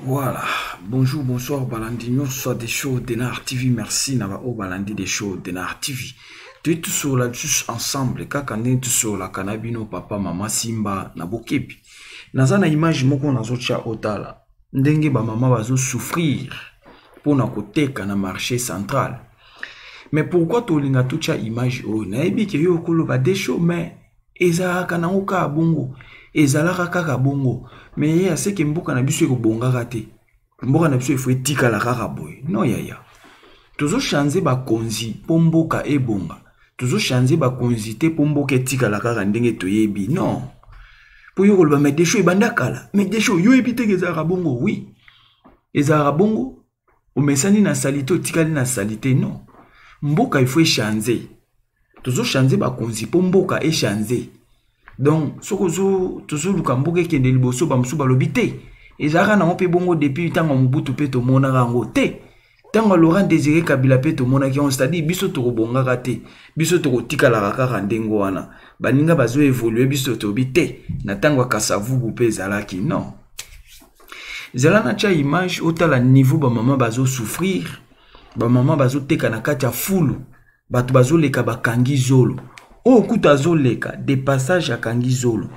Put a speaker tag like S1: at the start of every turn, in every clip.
S1: Voilà, bonjour, bonsoir, Balandi, nous sommes des shows de Nar TV, merci, Nava O Balandi des shows de Nar TV. Tu es tous sur la tous ensemble, quand on est tous sur la canabino, papa, maman, Simba, Nabokepi. Nazana image moko nazocha otala, ndenge ba maman bazo souffrir pour na koteka na marché central. Mais pourquoi tolinga tucha image o na ebi ke yo kolo ba des shows mais ezalaka na oka bongo. Ezalaka kaka bongo mais ya seke mboka na biso ekobongaka te mboka na biso ifo etikala kaka boye non yaya tozo changer ba konzi po mboka ebonga tozo changer ba konzi te po mboka etikala kaka ndenge toyebi non po yo koloba mais des shows ebanda kala mais des shows yo ebite ke ezalaka bongo oui ezalaka bongo omesani na salite otikali na salite non mboka ifo changer tozo changer ba konzi po mboka changer. Donc, ce que tu luka mboke kende liboso ba musu balobi te. Ezaka na mpe bongo depuis tango Mobutu pe to mona rango te. Tango Laurent Désiré Kabila pe to mona ki on c'est-à-dire biso to bonga te. Biso to tika la kaka ndengo wana. Baninga bazo évoluer biso to bité. Na tango kasavubu pe zalaki non. Zala na cha image otala niveau ba maman bazo souffrir. Ba maman bazo teka na kati ya fulu. Batu bazo leka bakangi zolo. O kuta zoleka des passages à Kangizolo.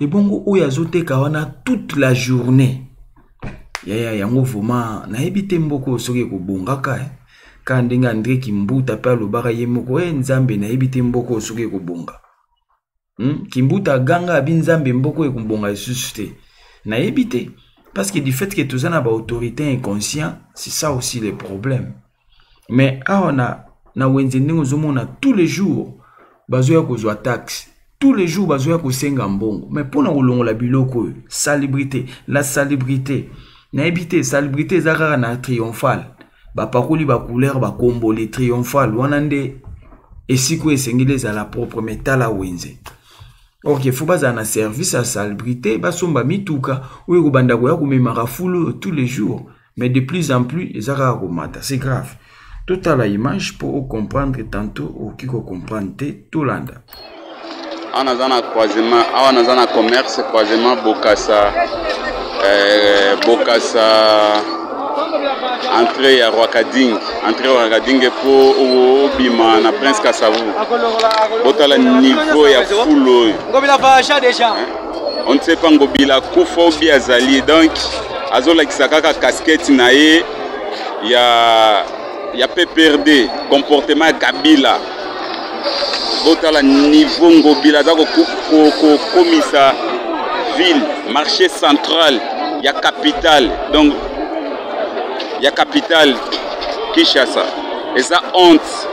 S1: Et bongo o yazoteka wana toute la journée. Ya yango voma na ebite mboko soki ko bongaka ka ndenga André Kimbuta pa lobaka ye moko nzambe na ebite mboko soki ko bonga. Kimbuta ganga abi nzambe mboko e ko bonga isuste. Na ebite parce que du fait que tout ça na ba autorité inconscient, c'est ça aussi le problème. Mais aona na wenze ndingo zomona tous les jours bazoya kozwa taxe tous les jours bazoya kosenga mbongo mais pour na kolongola biloko salubrité la salubrité na ebité salubrité ezaka na triomphal ba pakoli ba couleur ba combo les triomphal wana nde esiko esengele za la propre métal wenze. OK faut baza na service à salubrité basomba mituka oyo kobanda ko ya komemaka fulu tous les jours mais de plus en plus ezaka komata c'est grave. Toute la image pour comprendre tantôt ou qui comprendre tout l'anda.
S2: On a un croisement, on a un commerce croisement Bokassa, entrée à Rwakading, pour Bima na Prince Kasavu. Autant le niveau ya full. On ne sait pas ngobila kufo biazali donc azola kisaka casquette nae il y a PPRD, comportement Kabila. Autant niveau Ngobila, commissaire, ville, marché central, il y a capitale. Donc, il y a capitale Kinshasa. Et ça honte.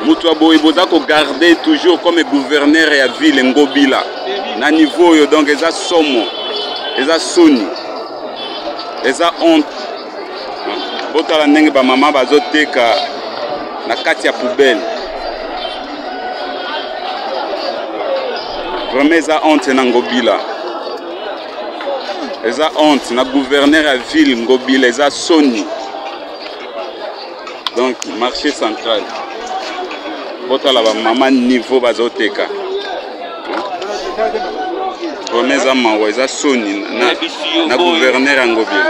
S2: Moutouabo Iboza ko garder toujours comme gouverneur et à ville Ngobila. Na niveau donc ils a somo, ils a soni, ils a honte. Botala ndenge ba mama bazoteka na kati ya poubelle. Vraiment eza honte na Ngobila. Eza honte na gouverneur à ville Ngobila eza soni. Donc marché central. Botala ba mama niveau bazoteka. Vraiment eza mawa eza soni na gouverneur à Ngobila.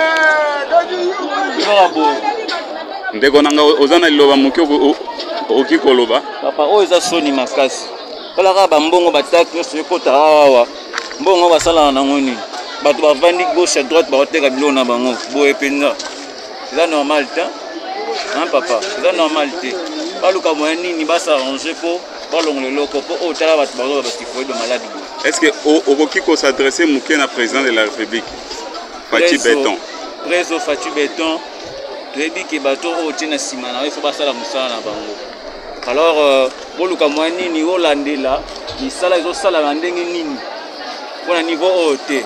S2: Ndeko nanga ozana liloba muke okikoloba
S3: papa o eza soni makasi kala ka bambongo bataki nyonso ekota awa mbongo basala na ngoni bato bavandi gauche à droite baoteka bilo na bango boye penza eza normal te hein papa eza normal te baluka moya nini basa arranger po balongo leloko po otala bato bazo bastifoi de maladie.
S2: Est-ce que okiko s'adresser muke na président de la République Fachi Beton
S3: Préso Fachi Beton toyebi ke bato o tina simana il faut basala musala na bango. Alors boluka moya nini olandela misala ezosala na ndenge nini pona niveau OT. En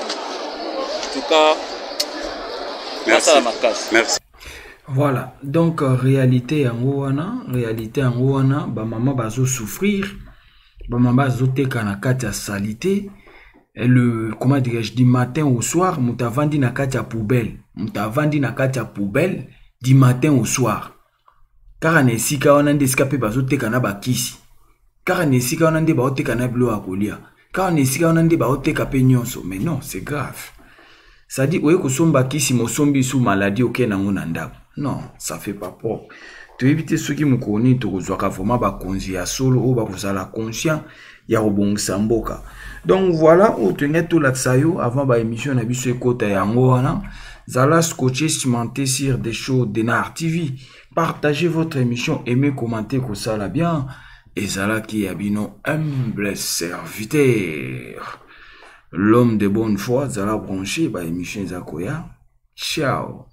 S3: tout cas
S2: Merci. Merci.
S1: Voilà, donc réalité en wana, ba maman bazo souffrir, ba maman bazo teka na kati ya salité, et le comment dirais-je, du matin au soir, muta vandi na kati ya poubelle, du matin au soir. Car na esika wana nde esika pe bazo teka na bakisi. Car na esika wana nde bazo teka na bilo akolia. Car na esika wana nde bazo teka pe nyonso, mais non, c'est grave. Ça dit, oye kosomba kisi mosombi sous maladie auquel na ngona ndako. Non, ça fait pas propre. Tu évites ceux qui me connaissent, tu reçois vraiment ba konzi ya solo ou ba vous la conscient ya robongisa mboka. Donc voilà, on tenait tout là-dessus avant ba émission na biso kota ya ngona. Zala scotché cimenté sur des shows d'Enar TV. Partagez votre émission, aimez, commentez que ça la bien. Et Zala qui a bino humble serviteur. L'homme de bonne foi, Zala branché, ba émission Zakoya. Ciao.